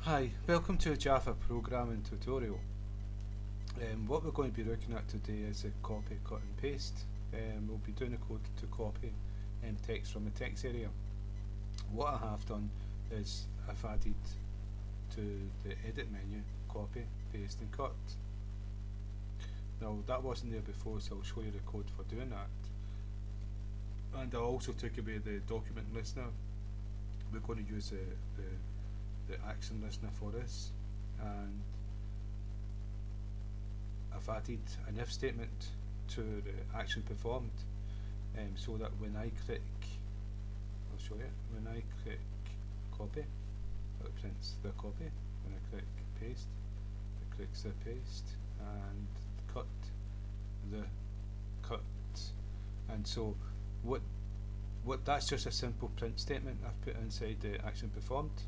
Hi, welcome to a Java programming tutorial. What we're going to be looking at today is a copy, cut and paste. We'll be doing a code to copy text from the textArea. What I have done is I've added to the edit menu copy, paste and cut. Now that wasn't there before, so I'll show you the code for doing that. And I also took away the document listener. We're going to use the action listener for this, and I've added an if statement to the action performed, so that when I click, I'll show you, when I click copy, it prints the copy. When I click paste, it clicks the paste, and cut, the cut. And so what that's just a simple print statement I've put inside the action performed.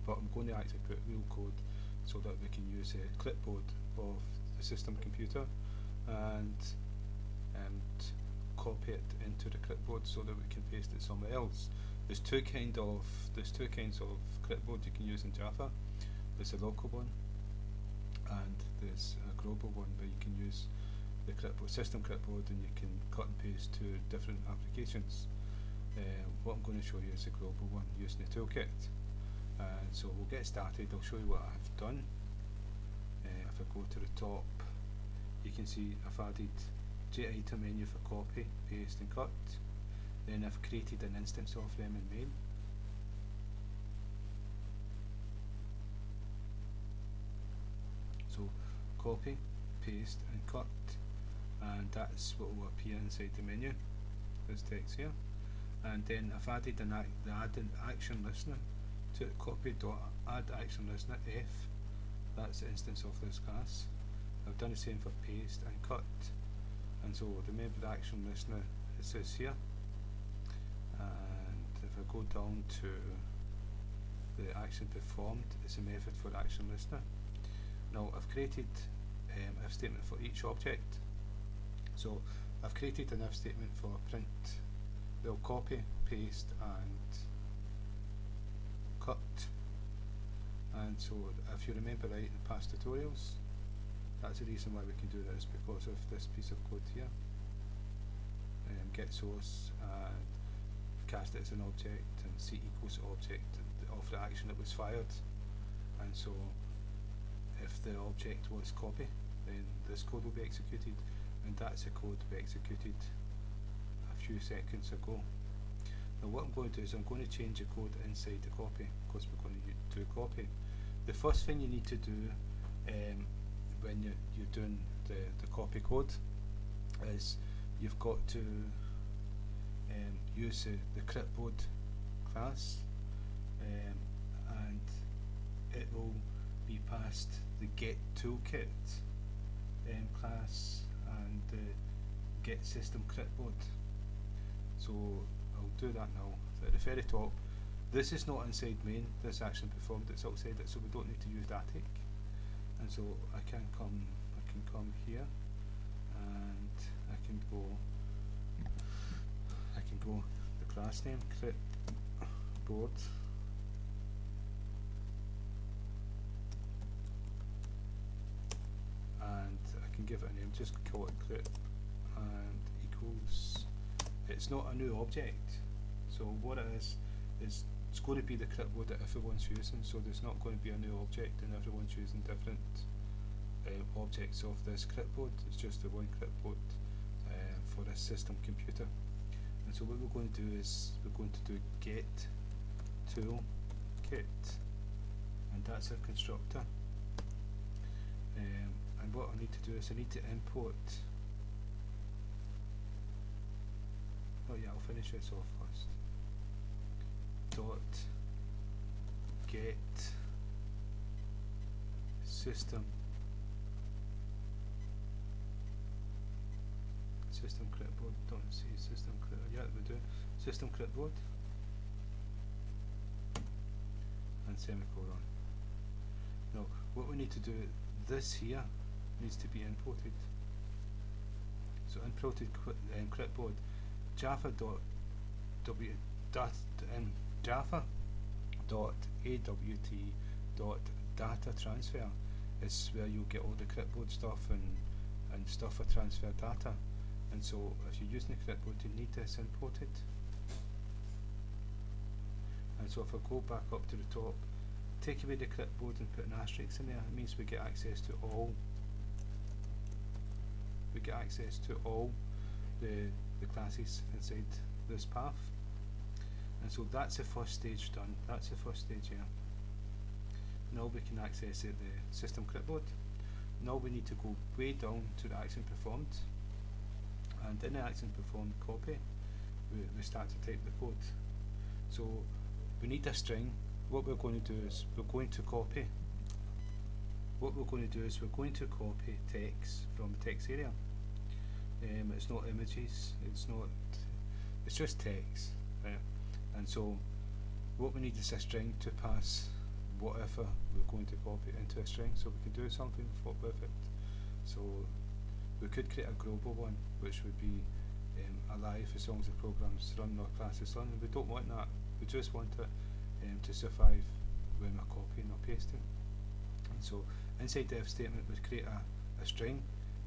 But I'm going to actually put real code so that we can use a clipboard of the system computer and copy it into the clipboard so that we can paste it somewhere else. There's two kinds of clipboard you can use in Java. There's a local one and there's a global one where you can use the clipboard, system clipboard, and you can cut and paste to different applications. What I'm going to show you is a global one using the toolkit. So we'll get started. I'll show you what I've done. If I go to the top, you can see I've added JItem menu for copy, paste and cut. Then I've created an instance of them in main. So copy, paste and cut, and that's what will appear inside the menu, this text here. And then I've added the added action listener to copy.add.ActionListener F. That's the instance of this class. I've done the same for paste and cut. And so remember the action listener, it says here. And if I go down to the action performed, it's a method for action listener. Now I've created an if statement for each object. So I've created an if statement for print, well, copy, paste and cut. And so if you remember right in past tutorials, that's the reason why we can do this, because of this piece of code here. Get source and cast it as an object, and C equals object of the action that was fired. And so if the object was copy, then this code will be executed, and that's the code we executed a few seconds ago. Now what I'm going to do is I'm going to change the code inside the copy, because we're going to do copy. The first thing you need to do when you're doing the copy code is you've got to use the clipboard class, and it will be past the getToolkit class and the getSystemClipboard. So I'll do that now. So at the very top, this is not inside main, this action performed, it's outside it, so we don't need to use static. And so I can come here, and I can go the class name clipboard, and I can give it a name, just call it clip, and equals, it's not a new object. So what it is it's going to be the clipboard that everyone's using, so there's not going to be a new object and everyone's using different objects of this clipboard. It's just the one clipboard for this system computer. And so what we're going to do is we're going to do getToolkit, and that's a constructor. And what I need to do is I need to import, oh yeah, I'll finish this off first. Dot get system clipboard, don't see system clipboard, yeah we do, system clipboard and semicolon. Now what we need to do, this here needs to be imported. So imported clipboard, java.awt.BorderLayout java.awt.DataTransfer is where you'll get all the clipboard stuff and stuff for transfer data. And so if you're using the clipboard, you need this imported. And so if I go back up to the top, take away the clipboard and put an asterisk in there, it means we get access to all the classes inside this path. And so that's the first stage done. That's the first stage here. Now we can access the system clipboard. Now we need to go way down to the action performed, and in the action performed copy we start to type the code. So we need a string. What we're going to do is we're going to copy text from the text area. It's not images, it's just text, right? And so what we need is a string to pass whatever we're going to copy into a string, so we can do something with it. So we could create a global one which would be alive as long as the programs run or classes run, and we don't want that. We just want it to survive when we're copying or pasting. And so inside the if statement we create a string,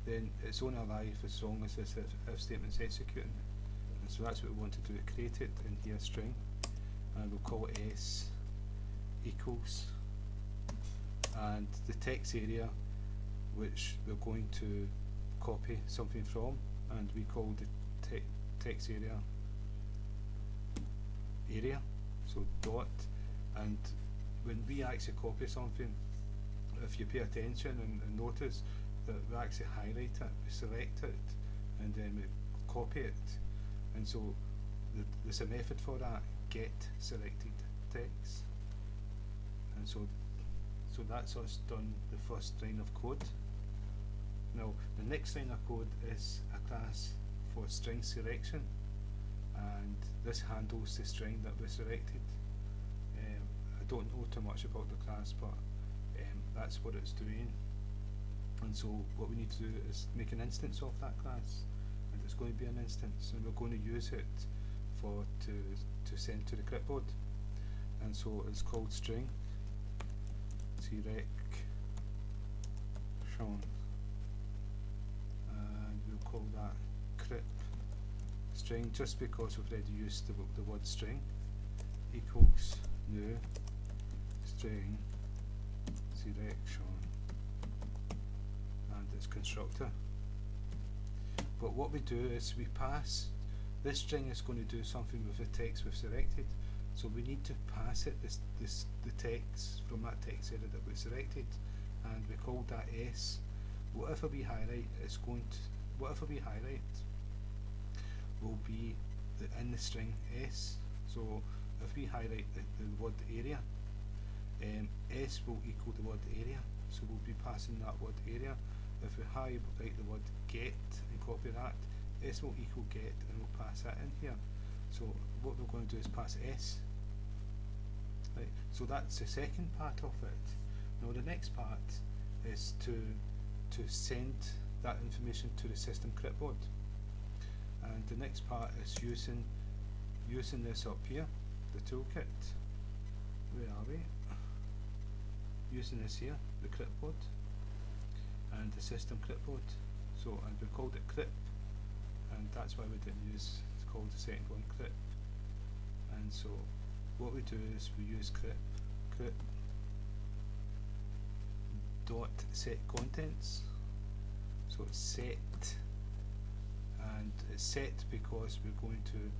then it's only alive as long as this if statement's executing. And so that's what we want to do, create it in here, string, and we'll call it s equals, and the text area which we're going to copy something from, and we call the text area, so dot. And when we actually copy something, if you pay attention and notice that we actually highlight it, we select it, and then we copy it. And so there's a method for that, get selected text. And so that's us done the first line of code. Now the next line of code is a class for string selection, and this handles the string that we selected. I don't know too much about the class, but that's what it's doing. And so what we need to do is make an instance of that class, and it's going to be an instance, and we're going to use it to send to the clipboard. And so it's called string selection, and we'll call that clip string, just because we've already used the word string, equals new string selection, and its constructor. But what we do is we pass, this string is going to do something with the text we've selected, so we need to pass it the text from that text area that we selected, and we call that s. Whatever we highlight is going to, whatever we highlight will be in the string s. So if we highlight the word area, s will equal the word area, so we'll be passing that word area. If we highlight the word get and copy that, s will equal get, and we'll pass that in here. So what we're going to do is pass s. Right, so that's the second part of it. Now the next part is to send that information to the system clipboard, and the next part is using this up here, the toolkit. Where are we? Using this here, the clipboard and the system clipboard. So, and we called it clip, and that's why we didn't use, it's called the second one, clip. And so what we do is we use clip dot set contents. So it's set, and it's set because we're going to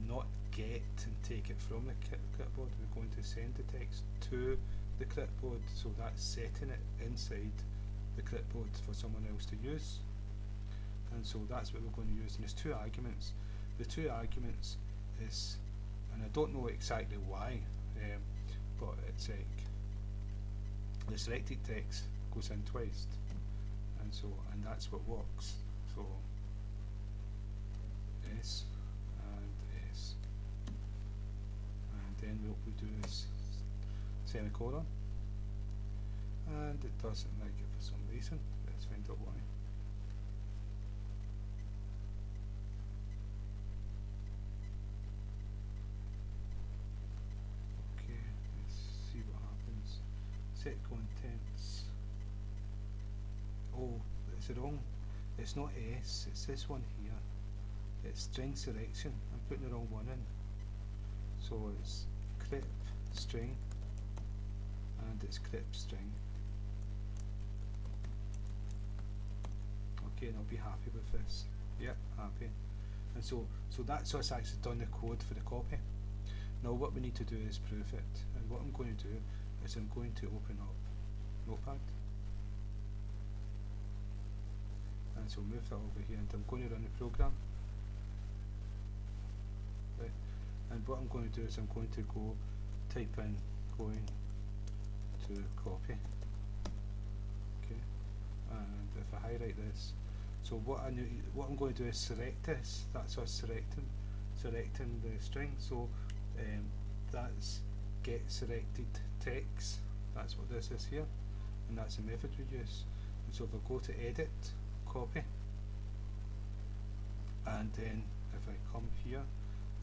not get and take it from the clipboard, we're going to send the text to the clipboard, so that's setting it inside the clipboard for someone else to use. And so that's what we're going to use, and there's two arguments. The two arguments is, and I don't know exactly why, but it's like the selected text goes in twice, and so, and that's what works. So s and s, and then what we do is semicolon, and it doesn't like it for some reason. Let's find out why. Okay, let's see what happens. the wrong, it's not S, it's this one here. It's string selection. I'm putting the wrong one in. So it's clip string and it's clip string. Okay, and I'll be happy with this. Yep, happy. And so that's us actually done the code for the copy. Now what we need to do is proof it. And what I'm going to do is I'm going to open up Notepad. And so move that over here, and I'm going to run the program. Right. And what I'm going to do is I'm going to go type in going to copy. Okay. And if I highlight this, so what I'm going to do is select this. That's us selecting the string. So that's get selected text. That's what this is here, and that's the method we use. And so if I go to edit, copy, and then if I come here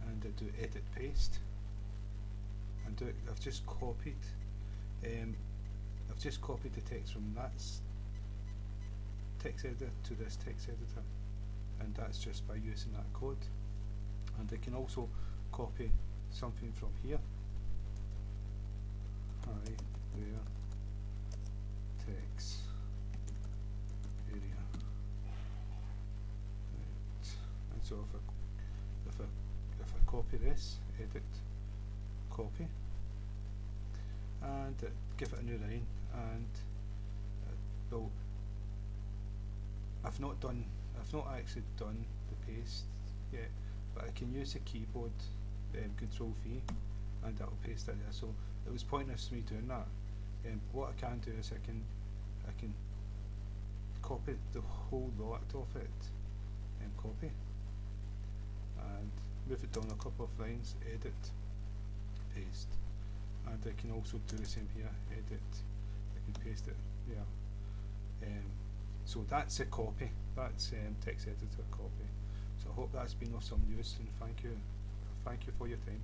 and I do edit paste, and I've just copied the text from that text editor to this text editor, and that's just by using that code. And I can also copy something from here. Hi there, text area. Right. And so if I copy this, edit, copy, and give it a new line, and well, I've not actually done the paste yet, but I can use the keyboard Control V, and that'll paste it there. So it was pointless me doing that. What I can do is I can copy the whole lot of it, and copy, and move it down a couple of lines, edit, paste, and I can also do the same here, edit, I can paste it there. So that's a copy, that's text editor copy. So I hope that's been of some use, and thank you for your time.